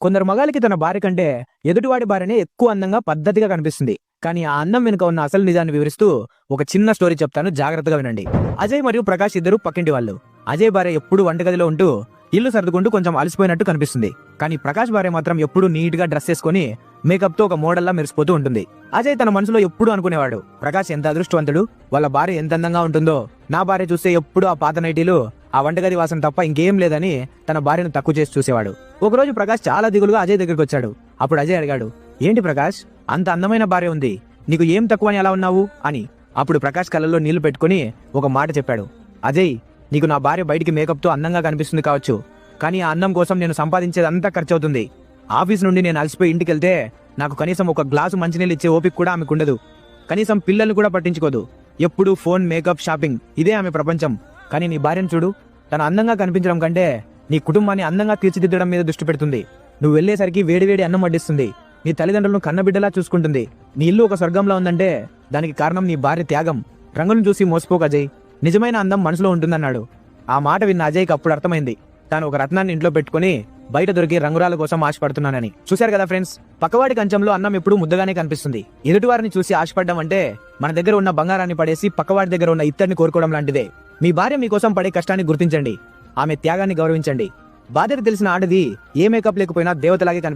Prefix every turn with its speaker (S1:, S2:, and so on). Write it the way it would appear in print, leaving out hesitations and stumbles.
S1: కొందరు మగాళ్ళకి తన భార్య కంటే ఎదుటివాడి భార్యనే ఎక్కువ అందంగా పద్ధతిగా కనిపిస్తుంది. కానీ ఆ అందం వెనుక ఉన్న అసలు నిజాన్ని వివరిస్తూ ఒక చిన్న స్టోరీ చెప్తాను, జాగ్రత్తగా వినండి. అజయ్ మరియు ప్రకాష్ ఇద్దరు పక్కింటి వాళ్ళు. అజయ్ భార్య ఎప్పుడు వంటగదిలో ఉంటూ ఇల్లు సర్దుకుంటూ కొంచెం అలసిపోయినట్టు కనిపిస్తుంది. కానీ ప్రకాష్ భార్య మాత్రం ఎప్పుడు నీట్ గా డ్రెస్ వేసుకుని మేకప్ తో ఒక మోడల్లా మెరిసిపోతూ ఉంటుంది. అజయ్ తన మనసులో ఎప్పుడు అనుకునేవాడు, ప్రకాష్ ఎంత అదృష్టవంతుడు, వాళ్ళ భార్య ఎంత అందంగా ఉంటుందో. నా భార్య చూస్తే ఎప్పుడు ఆ పాత నైటీలు, ఆ వంటగది వాసన తప్ప ఇంకేం లేదని తన భార్యను తక్కువ చేసి చూసేవాడు. ఒకరోజు ప్రకాష్ చాలా దిగులుగా అజయ్ దగ్గరికి వచ్చాడు. అప్పుడు అజయ్ అడిగాడు, ఏంటి ప్రకాష్, అంత అందమైన భార్య ఉంది, నీకు ఏం తక్కువ అని ఎలా ఉన్నావు అని. అప్పుడు ప్రకాష్ కళ్ళల్లో నీళ్లు పెట్టుకుని ఒక మాట చెప్పాడు, అజయ్, నీకు నా భార్య బయటికి మేకప్ తో అందంగా కనిపిస్తుంది కావచ్చు, కానీ ఆ అందం కోసం నేను సంపాదించేదంతా ఖర్చు అవుతుంది. ఆఫీస్ నుండి నేను అలసిపోయి ఇంటికి వెళ్తే నాకు కనీసం ఒక గ్లాసు మంచినీళ్ళు ఇచ్చే ఓపిక కూడా ఆమెకుండదు. కనీసం పిల్లల్ని కూడా పట్టించుకోదు. ఎప్పుడు ఫోన్, మేకప్, షాపింగ్, ఇదే ఆమె ప్రపంచం. కానీ నీ భార్యను చూడు, తన అందంగా కనిపించడం కంటే నీ కుటుంబాన్ని అందంగా తీర్చిదిద్దడం మీద దృష్టి పెడుతుంది. నువ్వు వెళ్లేసరికి వేడివేడి అన్నం వడ్డిస్తుంది. నీ తల్లిదండ్రులను కన్నబిడ్డలా చూసుకుంటుంది. నీ ఇల్లు ఒక స్వర్గంలో ఉందంటే దానికి కారణం నీ భార్య త్యాగం. రంగులను చూసి మోసపోకు అజయ్, నిజమైన అందం మనసులో ఉంటుందన్నాడు. ఆ మాట విన్న అజయ్కి అప్పుడు అర్థమైంది, తాను ఒక రత్నాన్ని ఇంట్లో పెట్టుకుని బయట దొరికి రంగురాల కోసం ఆశపడుతున్నానని. చూశారు కదా ఫ్రెండ్స్, పక్కవాడి కంచంలో అన్నం ఎప్పుడు ముద్దగానే కనిపిస్తుంది. ఎదుటివారిని చూసి ఆశపడ్డం అంటే మన దగ్గర ఉన్న బంగారాన్ని పడేసి పక్కవాడి దగ్గర ఉన్న ఇత్తడిని కోరుకోవడం లాంటిదే. మీ భార్య మీకోసం పడే కష్టాన్ని గుర్తించండి, ఆమె త్యాగాన్ని గౌరవించండి. బాధ్యత తెలిసిన ఆడది ఏ మేకప్ లేకపోయినా దేవతలాగే కనిపిస్తుంది.